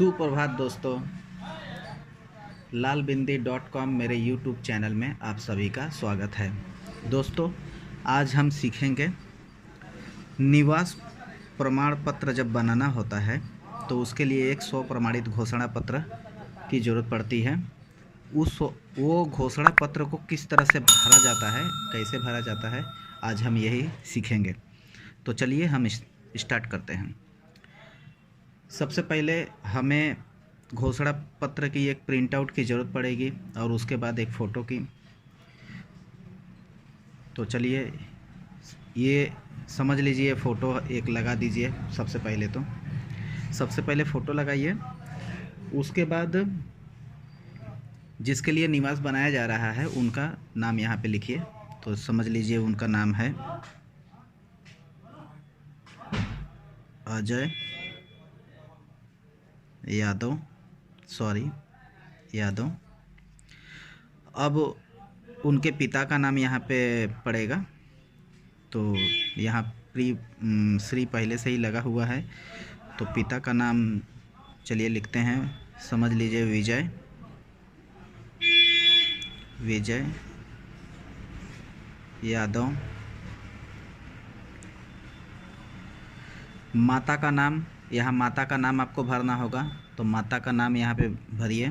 सुप्रभात दोस्तों, lalbindi.com मेरे YouTube चैनल में आप सभी का स्वागत है। दोस्तों, आज हम सीखेंगे निवास प्रमाण पत्र जब बनाना होता है तो उसके लिए एक स्वप्रमाणित घोषणा पत्र की ज़रूरत पड़ती है। वो घोषणा पत्र को किस तरह से भरा जाता है, कैसे भरा जाता है, आज हम यही सीखेंगे। तो चलिए हम स्टार्ट करते हैं। सबसे पहले हमें घोषणा पत्र की एक प्रिंट आउट की ज़रूरत पड़ेगी और उसके बाद एक फ़ोटो की। तो चलिए ये समझ लीजिए, फ़ोटो एक लगा दीजिए। सबसे पहले फ़ोटो लगाइए। उसके बाद जिसके लिए निवास बनाया जा रहा है उनका नाम यहाँ पे लिखिए। तो समझ लीजिए उनका नाम है अजय यादव। अब उनके पिता का नाम यहाँ पे पड़ेगा। तो यहाँ श्री पहले से ही लगा हुआ है, तो पिता का नाम चलिए लिखते हैं। समझ लीजिए विजय यादव। माता का नाम, यहाँ माता का नाम आपको भरना होगा, तो माता का नाम यहाँ पे भरिए।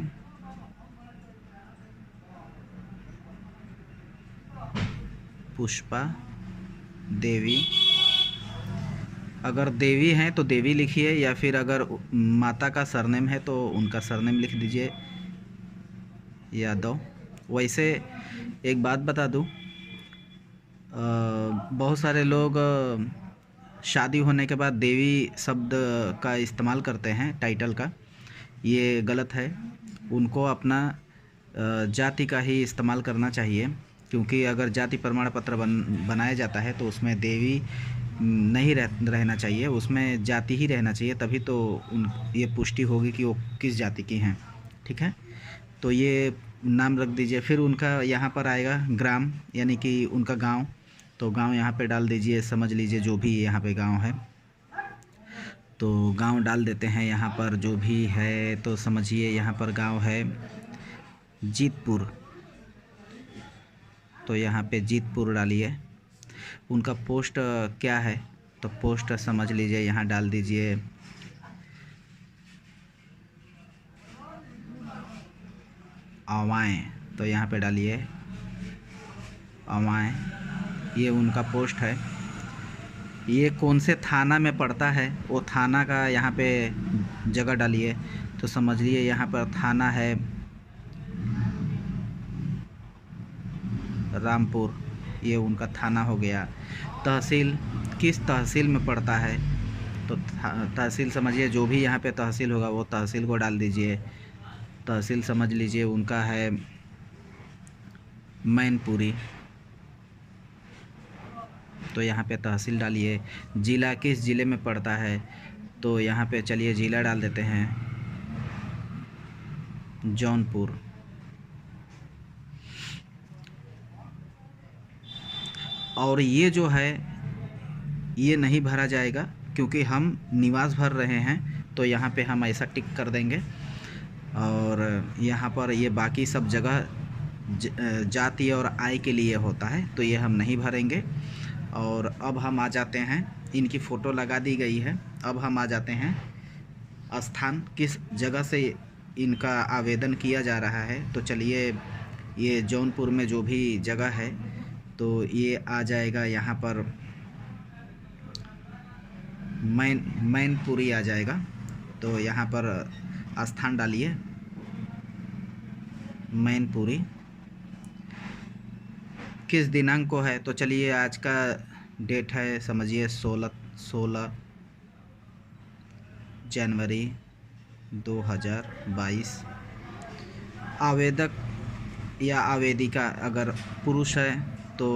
पुष्पा देवी। अगर देवी हैं तो देवी लिखिए, या फिर अगर माता का सरनेम है तो उनका सरनेम लिख दीजिए यादव। वैसे एक बात बता दूं, बहुत सारे लोग शादी होने के बाद देवी शब्द का इस्तेमाल करते हैं टाइटल का। ये गलत है। उनको अपना जाति का ही इस्तेमाल करना चाहिए, क्योंकि अगर जाति प्रमाण पत्र बनाया जाता है तो उसमें देवी नहीं रहना चाहिए, उसमें जाति ही रहना चाहिए। तभी तो ये पुष्टि होगी कि वो किस जाति की हैं। ठीक है, तो ये नाम रख दीजिए। फिर उनका यहाँ पर आएगा ग्राम, यानी कि उनका गांव। तो गांव यहाँ पे डाल दीजिए। समझ लीजिए जो भी यहाँ पे गांव है तो गांव डाल देते हैं यहाँ पर जो भी है। तो समझिए यहाँ पर गांव है जीतपुर, तो यहाँ पे जीतपुर डालिए। उनका पोस्ट क्या है, तो पोस्ट समझ लीजिए यहाँ डाल दीजिए अवाएँ। तो यहाँ पे डालिए अवाएँ। ये उनका पोस्ट है। ये कौन से थाना में पड़ता है वो थाना का यहाँ पे जगह डालिए। तो समझ लिए यहाँ पर थाना है रामपुर, ये उनका थाना हो गया। तहसील, किस तहसील में पड़ता है, तो तहसील समझिए जो भी यहाँ पे तहसील होगा वो तहसील को डाल दीजिए। तहसील समझ लीजिए उनका है मैनपुरी, तो यहाँ पे तहसील डालिए। ज़िला, किस ज़िले में पड़ता है, तो यहाँ पे चलिए ज़िला डाल देते हैं जौनपुर। और ये जो है ये नहीं भरा जाएगा, क्योंकि हम निवास भर रहे हैं, तो यहाँ पे हम ऐसा टिक कर देंगे। और यहाँ पर ये बाकी सब जगह जाति और आय के लिए होता है, तो ये हम नहीं भरेंगे। और अब हम आ जाते हैं, इनकी फ़ोटो लगा दी गई है। अब हम आ जाते हैं स्थान, किस जगह से इनका आवेदन किया जा रहा है। तो चलिए ये जौनपुर में जो भी जगह है तो ये आ जाएगा यहाँ पर मैनपुरी आ जाएगा। तो यहाँ पर स्थान डालिए मैनपुरी। किस दिनांक को है, तो चलिए आज का डेट है, समझिए 16 जनवरी 2022। आवेदक या आवेदिका अगर पुरुष है तो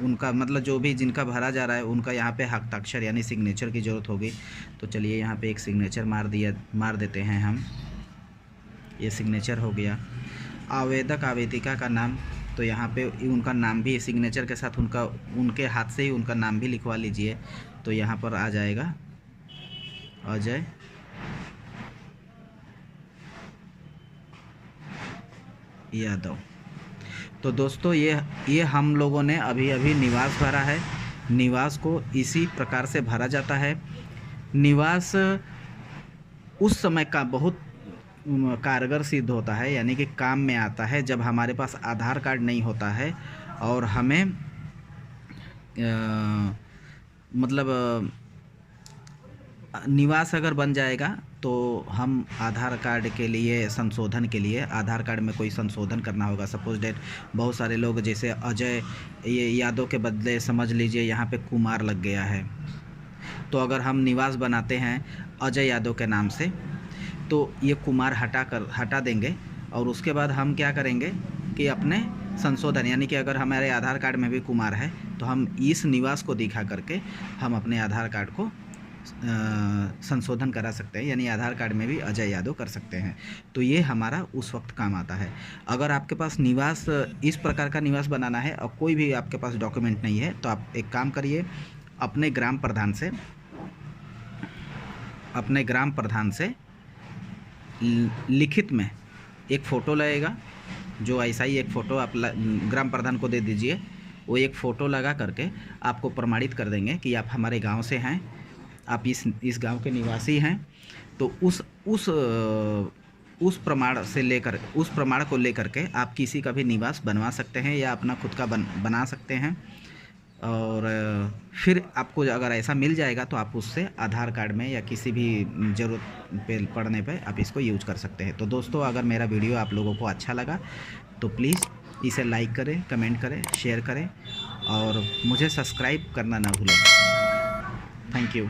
उनका मतलब जो भी जिनका भरा जा रहा है उनका यहाँ पे हस्ताक्षर यानी सिग्नेचर की ज़रूरत होगी। तो चलिए यहाँ पे एक सिग्नेचर मार देते हैं हम। ये सिग्नेचर हो गया। आवेदक आवेदिका का नाम, तो यहाँ पे उनका नाम भी सिग्नेचर के साथ उनके हाथ से ही उनका नाम भी लिखवा लीजिए। तो यहाँ पर आ जाएगा अजय यादव। तो दोस्तों ये हम लोगों ने अभी अभी निवास भरा है। निवास को इसी प्रकार से भरा जाता है। निवास उस समय का बहुत कारगर सिद्ध होता है, यानी कि काम में आता है जब हमारे पास आधार कार्ड नहीं होता है और हमें मतलब निवास अगर बन जाएगा तो हम आधार कार्ड के लिए संशोधन के लिए आधार कार्ड में कोई संशोधन करना होगा। सपोज डेट बहुत सारे लोग जैसे अजय ये यादव के बदले समझ लीजिए यहाँ पे कुमार लग गया है, तो अगर हम निवास बनाते हैं अजय यादव के नाम से तो ये कुमार हटा देंगे और उसके बाद हम क्या करेंगे कि अपने संशोधन, यानी कि अगर हमारे आधार कार्ड में भी कुमार है तो हम इस निवास को दिखा करके हम अपने आधार कार्ड को संशोधन करा सकते हैं, यानी आधार कार्ड में भी अजय यादव कर सकते हैं। तो ये हमारा उस वक्त काम आता है। अगर आपके पास निवास इस प्रकार का निवास बनाना है और कोई भी आपके पास डॉक्यूमेंट नहीं है तो आप एक काम करिए, अपने ग्राम प्रधान से लिखित में एक फ़ोटो लगेगा, जो ऐसा ही एक फ़ोटो आप ग्राम प्रधान को दे दीजिए। वो एक फ़ोटो लगा करके आपको प्रमाणित कर देंगे कि आप हमारे गांव से हैं, आप इस गांव के निवासी हैं। तो उस प्रमाण को लेकर के आप किसी का भी निवास बनवा सकते हैं या अपना खुद का बना सकते हैं। और फिर आपको अगर ऐसा मिल जाएगा तो आप उससे आधार कार्ड में या किसी भी ज़रूरत पड़ने पे आप इसको यूज कर सकते हैं। तो दोस्तों, अगर मेरा वीडियो आप लोगों को अच्छा लगा तो प्लीज़ इसे लाइक करें, कमेंट करें, शेयर करें और मुझे सब्सक्राइब करना ना भूलें। Thank you.